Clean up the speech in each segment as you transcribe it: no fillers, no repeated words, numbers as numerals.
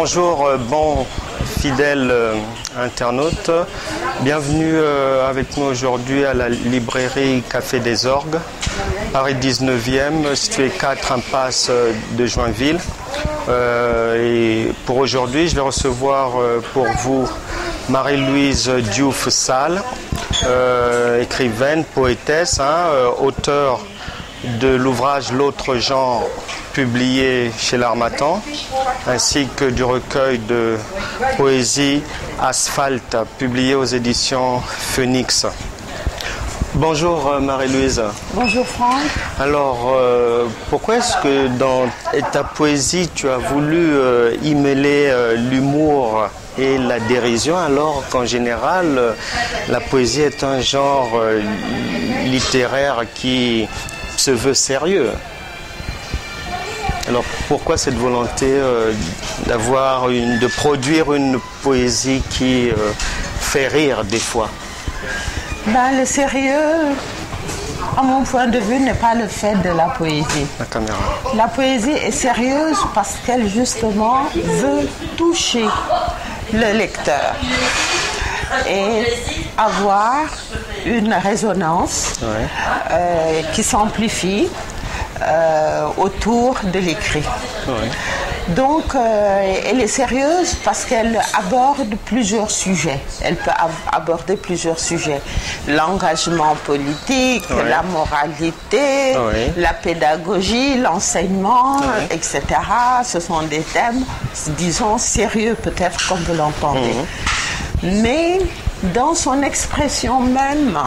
Bonjour, bon fidèles internautes. Bienvenue avec nous aujourd'hui à la librairie Café des Orgues, Paris 19e, situé 4 impasse de Joinville. Et pour aujourd'hui, je vais recevoir pour vous Marie-Louise Diouf-Sall, écrivaine, poétesse, auteure de l'ouvrage L'autre genre, publié chez l'Harmattan, ainsi que du recueil de poésie Asphalte, publié aux éditions Phoenix. Bonjour Marie-Louise. Bonjour Franck. Alors, pourquoi est-ce que dans ta poésie, tu as voulu y mêler l'humour et la dérision, alors qu'en général, la poésie est un genre littéraire qui se veut sérieux? Alors pourquoi cette volonté de produire une poésie qui fait rire des fois? Le sérieux, à mon point de vue, n'est pas le fait de la poésie. La caméra. La poésie est sérieuse parce qu'elle justement veut toucher le lecteur et avoir une résonance qui s'amplifie autour de l'écrit. Ouais. Donc, elle est sérieuse parce qu'elle aborde plusieurs sujets. Elle peut aborder plusieurs sujets. L'engagement politique, la moralité, la pédagogie, l'enseignement, etc. Ce sont des thèmes, disons, sérieux peut-être comme vous l'entendez. Mais dans son expression même,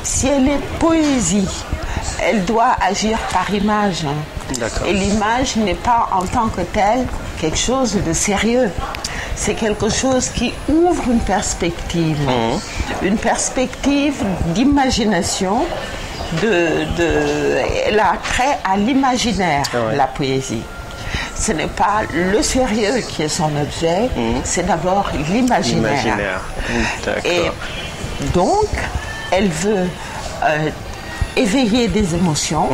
si elle est poésie, elle doit agir par image. Et l'image n'est pas en tant que telle quelque chose de sérieux. C'est quelque chose qui ouvre une perspective d'imagination. Elle a trait à l'imaginaire, la poésie. Ce n'est pas le sérieux qui est son objet, c'est d'abord l'imaginaire. Et donc, elle veut éveiller des émotions,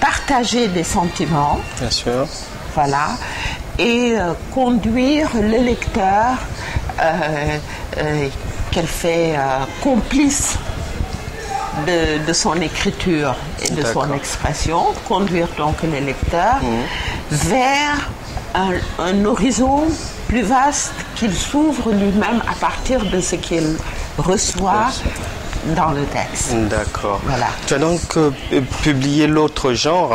partager des sentiments, bien sûr, voilà, et conduire le lecteur qu'elle fait complice de son écriture et de son expression, conduire donc le lecteur vers un horizon plus vaste qu'il s'ouvre lui-même à partir de ce qu'il reçoit dans le texte. D'accord. Voilà. Tu as donc publié L'autre genre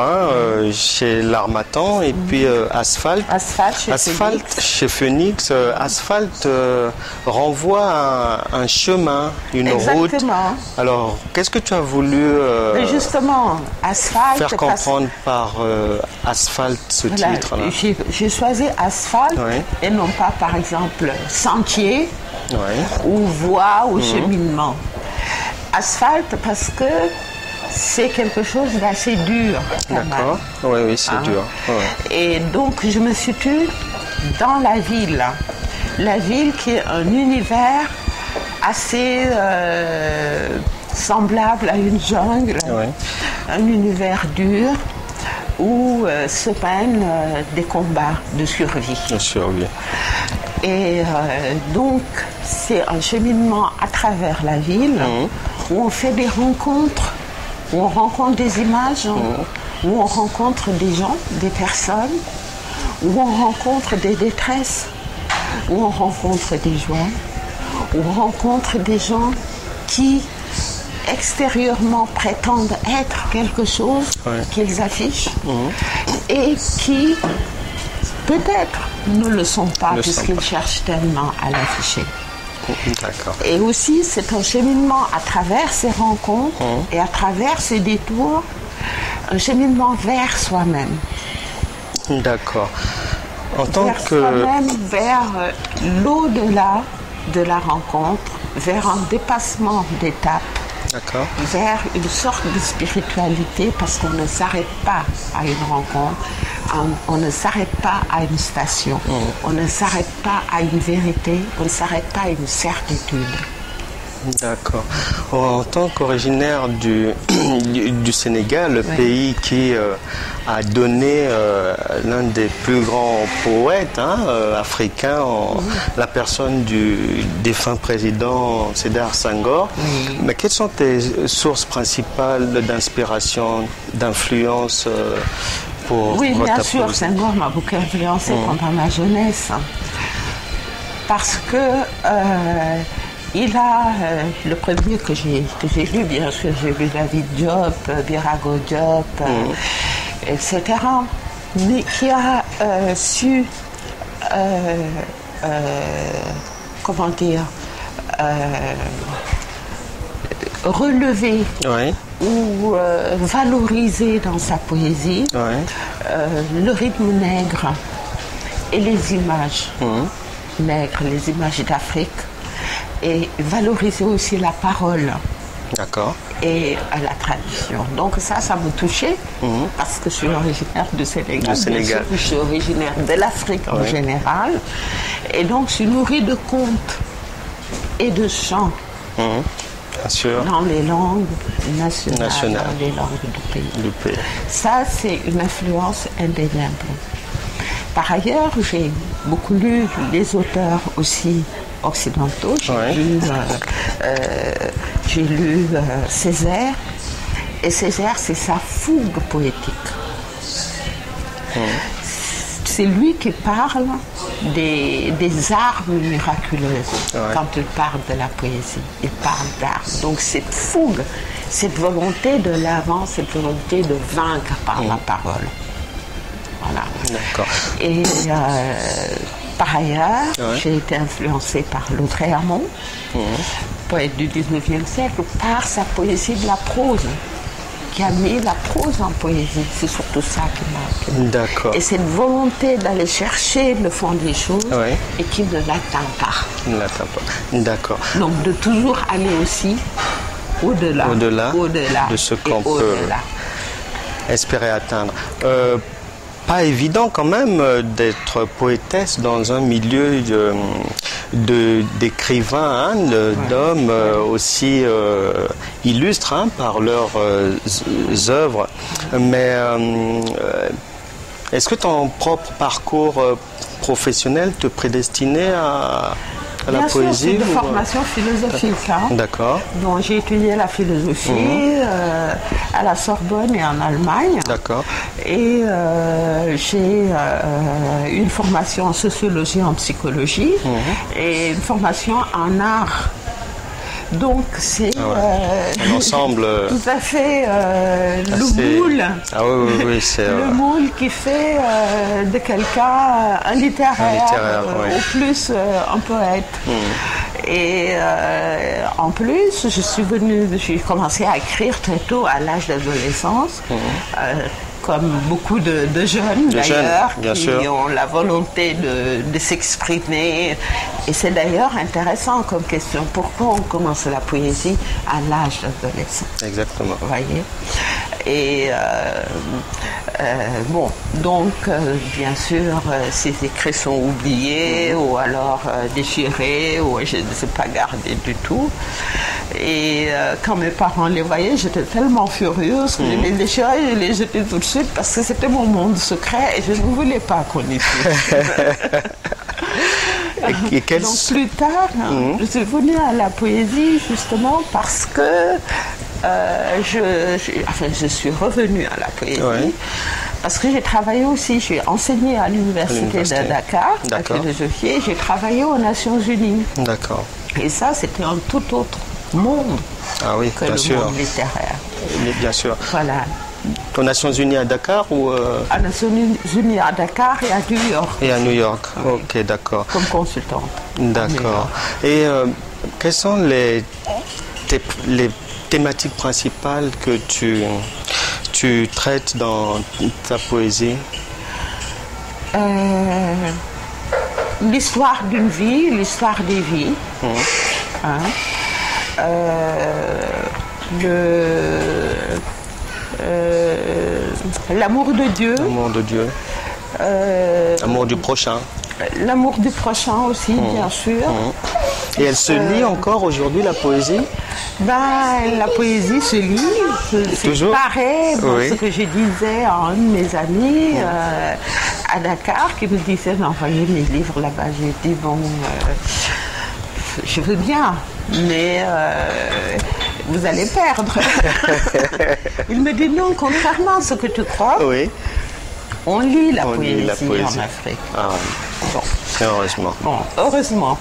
chez l'Harmattan et puis Asphalte. Asphalte chez Phoenix. Asphalte renvoie à un chemin, une route. Alors, qu'est-ce que tu as voulu justement, Asphalte, faire comprendre par Asphalte, ce titre-là? J'ai choisi Asphalte et non pas, par exemple, sentier ou voie ou cheminement. Asphalte parce que c'est quelque chose d'assez dur. D'accord. Oui, c'est dur. Et donc je me situe dans la ville. La ville qui est un univers assez semblable à une jungle, un univers dur où se mènent des combats de survie. De survie. Et donc, c'est un cheminement à travers la ville où on fait des rencontres, où on rencontre des images, où on rencontre des gens, des personnes, où on rencontre des détresses, où on rencontre des joies, où on rencontre des gens qui extérieurement prétendent être quelque chose qu'ils affichent et qui peut-être ne le sont pas puisqu'ils cherchent tellement à l'afficher. D'accord. Et aussi, c'est un cheminement à travers ces rencontres et à travers ces détours, un cheminement vers soi-même. D'accord. En tant vers que soi-même, vers l'au-delà de la rencontre, vers un dépassement d'étape. D'accord. Vers une sorte de spiritualité parce qu'on ne s'arrête pas à une rencontre, on ne s'arrête pas à une station, on ne s'arrête pas à une vérité, on ne s'arrête pas à une certitude. D'accord. En tant qu'originaire du Sénégal, le pays qui a donné l'un des plus grands poètes africains, la personne du défunt président Sédar Senghor, mais quelles sont tes sources principales d'inspiration, d'influence pour Oui, bien ta sûr, poésie? Senghor m'a beaucoup influencé pendant ma jeunesse. Parce que il a, le premier que j'ai lu, bien sûr, j'ai lu David Diop, Birago Diop, etc., mais qui a su, comment dire, relever ou valoriser dans sa poésie le rythme nègre et les images nègres, les images d'Afrique, et valoriser aussi la parole. D'accord. Et la tradition. Donc ça me touchait parce que je suis originaire du Sénégal. Bien sûr, je suis originaire de l'Afrique en général. Et donc je suis nourrie de contes et de chants Bien sûr. dans les langues nationales, dans les langues du pays. Ça, c'est une influence indéniable. Par ailleurs, j'ai beaucoup lu les auteurs aussi occidentaux. J'ai lu Césaire. Et Césaire, c'est sa fougue poétique. C'est lui qui parle des armes miraculeuses. Quand il parle de la poésie, il parle d'armes. Donc cette fougue, cette volonté de l'avant, cette volonté de vaincre par la parole. Voilà. D'accord. Et par ailleurs, j'ai été influencée par Lautréamont, poète du 19e siècle, par sa poésie de la prose, qui a mis la prose en poésie. C'est surtout ça qui m'a... D'accord. Et cette volonté d'aller chercher le fond des choses et qui ne l'atteint pas. Il ne l'atteint pas. D'accord. Donc de toujours aller aussi au-delà de ce qu'on peut espérer atteindre. Pas évident quand même d'être poétesse dans un milieu d'écrivains, d'hommes aussi illustres par leurs œuvres. Mais est-ce que ton propre parcours professionnel te prédestinait à la poésie? Bien sûr, c'est de formation philosophique. D'accord. Donc j'ai étudié la philosophie à la Sorbonne et en Allemagne. D'accord. Et j'ai une formation en sociologie, en psychologie et une formation en art. Donc c'est un ensemble tout à fait le moule. Ah oui, c'est le moule qui fait de quelqu'un un littéraire, au plus un poète. Et en plus, j'ai commencé à écrire très tôt, à l'âge d'adolescence. Comme beaucoup de jeunes d'ailleurs, qui ont la volonté de s'exprimer. Et c'est d'ailleurs intéressant comme question. Pourquoi on commence la poésie à l'âge d'adolescence? Exactement. Vous voyez? Et bon, donc bien sûr, ces écrits sont oubliés ou alors déchirés ou je ne sais pas garder du tout. Et quand mes parents les voyaient, j'étais tellement furieuse que je les déchirais et je les jetais tout de suite parce que c'était mon monde secret et je ne voulais pas qu'on y touche. Donc plus tard, je suis venue à la poésie justement parce que je suis revenue à la poésie parce que j'ai travaillé aussi, j'ai enseigné à l'université de Dakar, la philosophie, et j'ai travaillé aux Nations Unies. D'accord. Et ça, c'était un tout autre monde que le monde littéraire. Bien sûr. Voilà. Aux Nations Unies à Dakar ou à Nations Unies à Dakar et à New York. Et à New York, ok, d'accord. Comme consultante. D'accord. Et quelles sont les thématiques principales que tu traites dans ta poésie? L'histoire d'une vie, l'histoire des vies. L'amour de Dieu. L'amour de Dieu. L'amour du prochain. L'amour du prochain aussi, bien sûr. Et elle se lit encore aujourd'hui, la poésie? Ben, la poésie se lit. C'est Toujours? pareil, Oui. ce que je disais à un de mes amis à Dakar, qui me disait d'envoyer mes livres là-bas. J'ai dit, bon, je veux bien, mais vous allez perdre. Il me dit, non, contrairement à ce que tu crois, Oui. on lit la On poésie lit la poésie en Afrique. Ah, Bon. heureusement. Bon, heureusement.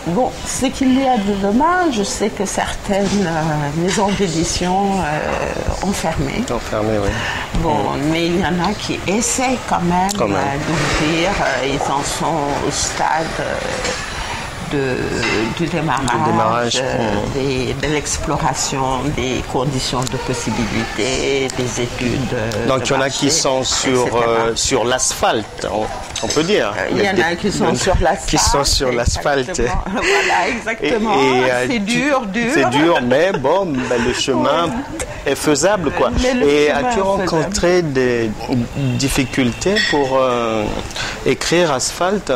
Bon, ce qu'il y a de dommage, c'est que certaines maisons d'édition ont fermé. Enfermé, oui. Bon, mais il y en a qui essaient quand même, d'ouvrir. Ils en sont au stade du démarrage, de l'exploration des conditions de possibilité, des études. Donc il y en a qui sont sur l'asphalte, on peut dire. Il y en a qui sont sur l'asphalte. Qui sont sur l'asphalte. Voilà, exactement. C'est dur. C'est dur, mais bon, le chemin est faisable, quoi. Et as-tu rencontré des difficultés pour écrire Asphalte,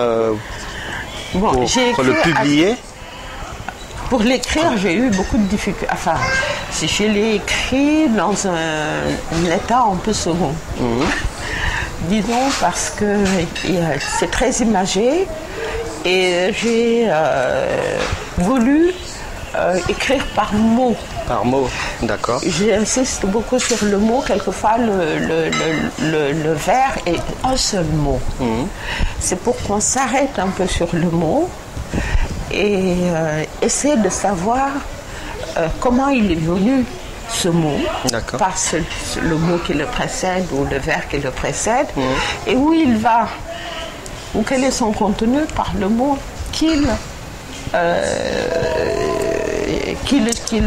bon, pour le publier? Pour l'écrire, j'ai eu beaucoup de difficultés. Enfin, si je l'ai écrit dans un état un peu second. Disons parce que c'est très imagé et j'ai voulu écrire par mots. Par mots, d'accord. J'insiste beaucoup sur le mot. Quelquefois, le vers est un seul mot. C'est pour qu'on s'arrête un peu sur le mot et essayer de savoir comment il est venu, ce mot, par le mot qui le précède ou le vers qui le précède, et où il va, ou quel est son contenu par le mot qui le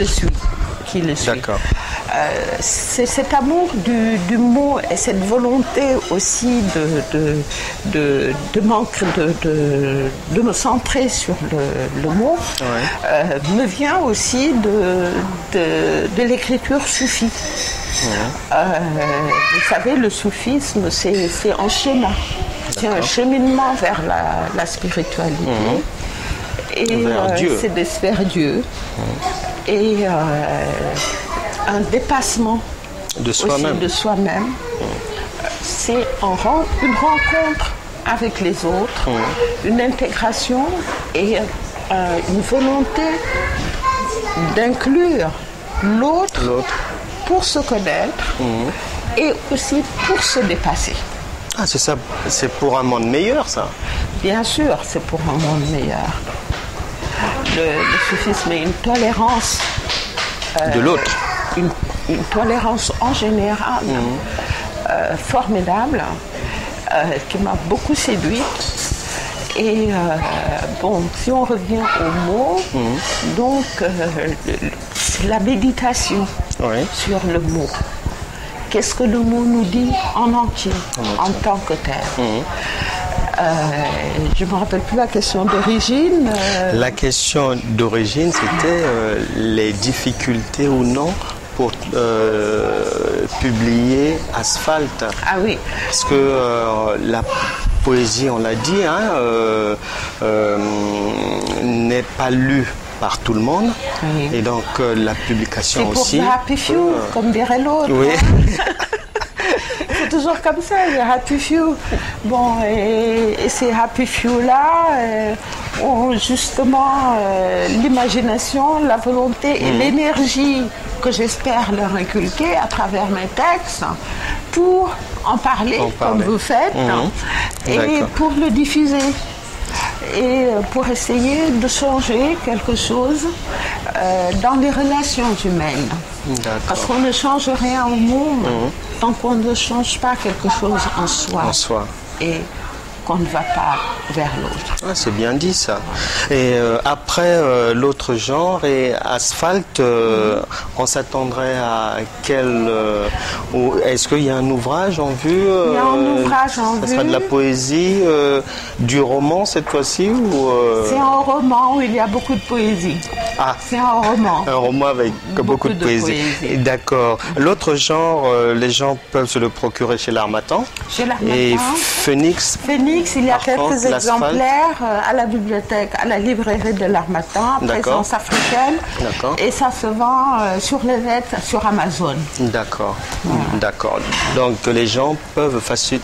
suit. D'accord. C'est cet amour du mot et cette volonté aussi de me centrer sur le mot me vient aussi de l'écriture soufie. Vous savez, le soufisme, c'est un schéma, c'est un cheminement vers la spiritualité. Et c'est vers Dieu. Et un dépassement de soi-même. C'est une rencontre avec les autres, une intégration et une volonté d'inclure l'autre pour se connaître et aussi pour se dépasser. Ah, c'est ça, c'est pour un monde meilleur, ça? Bien sûr, c'est pour un monde meilleur. Le soufisme est une tolérance de l'autre. Une tolérance en général formidable qui m'a beaucoup séduite. Et bon, si on revient au mot, donc c'est la méditation sur le mot. Qu'est-ce que le mot nous dit en entier, en tant que tel? Je ne me rappelle plus la question d'origine. La question d'origine, c'était les difficultés ou non pour publier Asphalte. Ah oui. Parce que la poésie, on l'a dit, n'est pas lue par tout le monde. Oui. Et donc la publication aussi. C'est pour the happy few, comme dirait l'autre. Oui. C'est toujours comme ça, les happy few. Bon, et ces happy few-là ont justement l'imagination, la volonté et l'énergie que j'espère leur inculquer à travers mes textes pour en parler. Comme vous faites, et pour le diffuser. Et pour essayer de changer quelque chose dans les relations humaines. Parce qu'on ne change rien au monde tant qu'on ne change pas quelque chose en soi. Et qu'on ne va pas vers l'autre. Ah, c'est bien dit ça. Et après l'autre genre et Asphalte, on s'attendrait à quel... est-ce qu'il y a un ouvrage en vue? Il y a un ouvrage en vue. Ça sera de la poésie, du roman cette fois-ci ou C'est un roman où il y a beaucoup de poésie. Ah, c'est un roman. Un roman avec beaucoup de poésie. D'accord. L'autre genre, les gens peuvent se le procurer chez l'Harmattan. Chez l'Harmattan. Et Phoenix. Phoenix, il y a Par contre, quelques l'asphalte. exemplaires à la bibliothèque, à la librairie de l'Harmattan, D'accord. présence africaine. D'accord. Et ça se vend sur le net, sur Amazon. D'accord. D'accord. Donc les gens peuvent facilement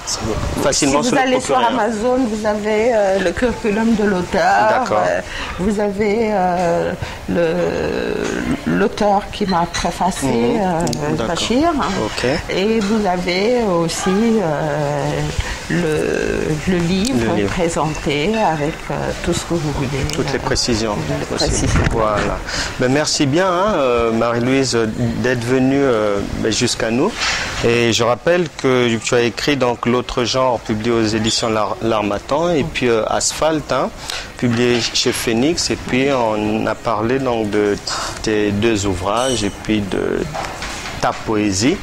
Si se vous le allez sur procurer. Amazon, vous avez le curriculum de l'auteur. D'accord. Vous avez l'auteur qui m'a préfacé, D'accord. Bachir. Ok. Et vous avez aussi le livre présenté avec tout ce que vous voulez. Toutes les précisions. les aussi. précisions. Voilà. Ben, merci bien, Marie-Louise, d'être venue jusqu'à nous. Et je rappelle que tu as écrit donc L'autre genre, publié aux éditions L'Harmattan, et puis Asphalte, publié chez Phoenix. Et puis on a parlé donc de tes deux ouvrages et puis de ta poésie.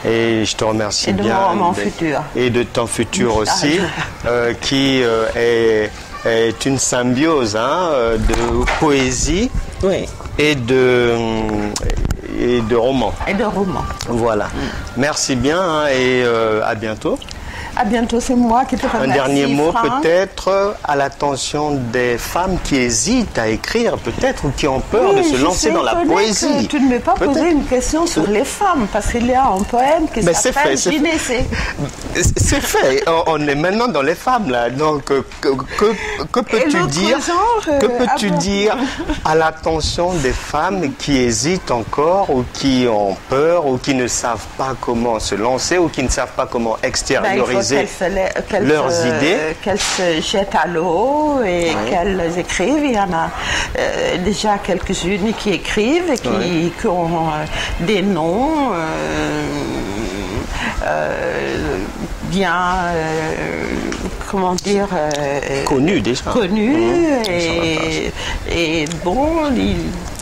Et je te remercie Et de bien. mon roman futur. Et de ton futur aussi, qui est une symbiose de poésie et de romans. Et de romans. Voilà. Merci bien et à bientôt. À bientôt, c'est moi qui te remercie. Un dernier mot Franck. peut-être à l'attention des femmes qui hésitent à écrire peut-être ou qui ont peur de Oui, se je lancer suis dans la étonnée poésie. que tu ne m'aies pas posé Peut-être. une question sur les femmes, parce qu'il y a un poème qui Mais c'est s'appelle fait, c'est Gynécée. C'est fait, on est maintenant dans les femmes là, donc que peux-tu l'autre dire, genre, que peux-tu ah bon. dire à l'attention des femmes qui hésitent encore ou qui ont peur ou qui ne savent pas comment se lancer ou qui ne savent pas comment Ben, il faut extérioriser leurs idées. Qu'elles se jettent à l'eau et qu'elles écrivent. Il y en a déjà quelques-unes qui écrivent et qui ont des noms bien, comment dire, Connus déjà. connus. Ils Et bon,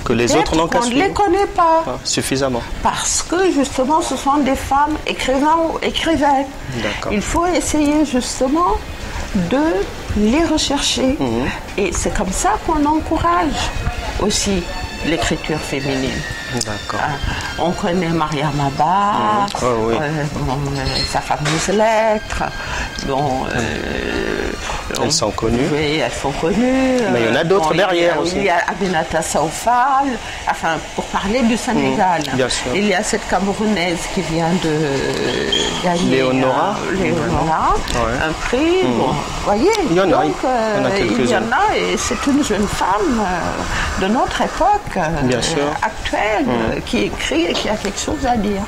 Que les autres n'ont qu'à on ne suivre. les connaît pas. Suffisamment. Parce que justement, ce sont des femmes écrivains ou écrivaines. D'accord. Il faut essayer justement de les rechercher. Et c'est comme ça qu'on encourage aussi l'écriture féminine. D'accord. On connaît Mariam Abba, sa fameuse lettre. Elles sont connues. Oui, elles sont connues. Mais il y en a d'autres derrière aussi. Il y a Aminata Saoufal, enfin, pour parler du Sénégal. Bien sûr. Il y a cette Camerounaise qui vient de gagner Léonora. un prix. Bon, vous voyez, Il y en a, donc, il y en a il y quelques-unes. en a, et c'est une jeune femme de notre époque, Bien sûr. actuelle, qui écrit et qui a quelque chose à dire.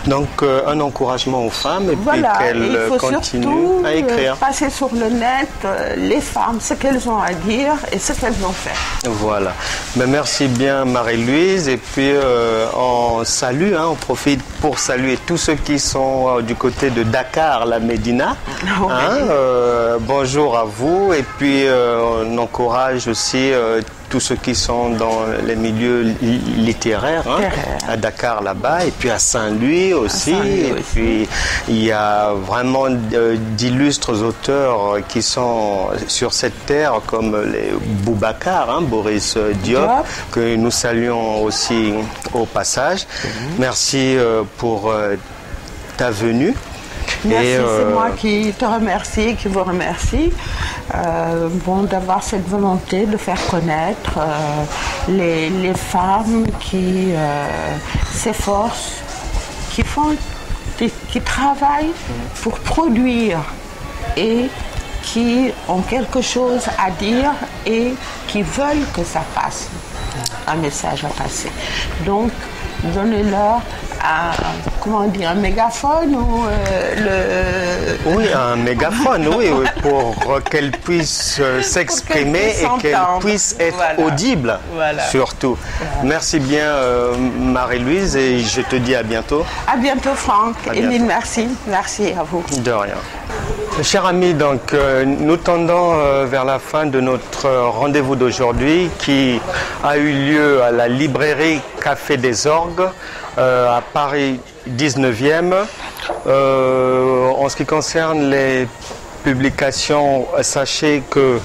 Donc un encouragement aux femmes et Voilà, puis et il qu'elles faut continuent surtout à écrire. passer sur le net les femmes, ce qu'elles ont à dire et ce qu'elles ont fait. Voilà. Mais merci bien Marie-Louise et puis on salue, on profite pour saluer tous ceux qui sont du côté de Dakar, la Médina. Bonjour à vous et puis on encourage aussi tous ceux qui sont dans les milieux littéraires, à Dakar là-bas, et puis à Saint-Louis aussi. Et puis il y a vraiment d'illustres auteurs qui sont sur cette terre, comme les Boubacar, Boris Diop, que nous saluons aussi au passage. Merci pour ta venue. Merci, c'est moi qui te remercie, qui vous remercie d'avoir cette volonté de faire connaître les femmes qui s'efforcent, qui travaillent pour produire et qui ont quelque chose à dire et qui veulent que ça passe, un message à passer. Donc, donnez-leur un mégaphone ou Oui, un mégaphone, pour qu'elle puisse s'exprimer et qu'elle puisse être audible, surtout. Merci bien Marie-Louise et je te dis à bientôt. À bientôt Franck. Émile, merci. Merci à vous. De rien. Chers amis, donc nous tendons vers la fin de notre rendez-vous d'aujourd'hui qui a eu lieu à la librairie Café des Orgues à Paris 19e. En ce qui concerne les publications, sachez que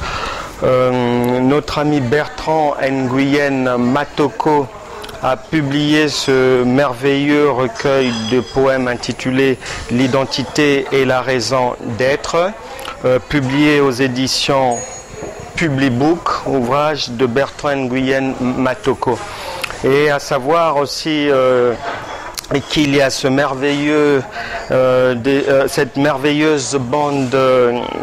notre ami Bertrand Nguyen Matoko a publié ce merveilleux recueil de poèmes intitulé L'identité et la raison d'être, publié aux éditions Publibook, ouvrage de Bertrand Nguyen Matoko. Et à savoir aussi qu'il y a ce merveilleux, cette merveilleuse bande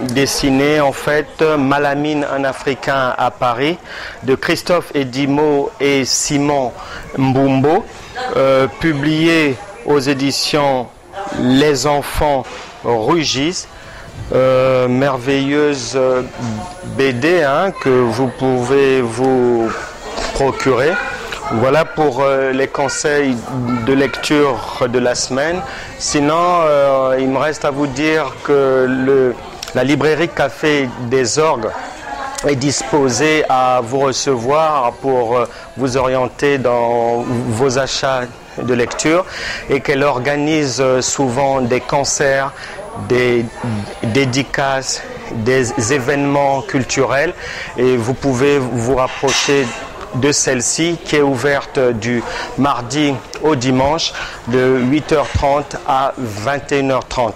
dessinée, en fait, Malamine, un Africain à Paris, de Christophe Edimo et Simon Mbumbo, publiée aux éditions Les Enfants Rugissent. Merveilleuse BD que vous pouvez vous procurer. Voilà pour les conseils de lecture de la semaine. Sinon, il me reste à vous dire que la librairie Café des Orgues est disposée à vous recevoir pour vous orienter dans vos achats de lecture et qu'elle organise souvent des concerts, des dédicaces, des événements culturels et vous pouvez vous rapprocher de celle-ci qui est ouverte du mardi au dimanche de 8h30 à 21h30.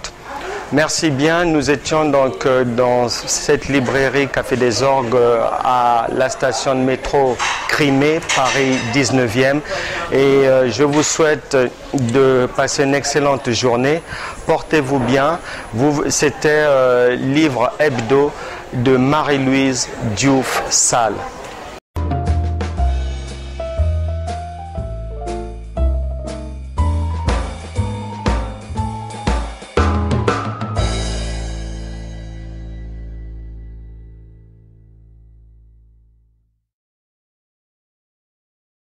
Merci bien, nous étions donc dans cette librairie Café des Orgues à la station de métro Crimée, Paris 19e et je vous souhaite de passer une excellente journée. Portez-vous bien. C'était Livre Hebdo de Marie-Louise Diouf Salles.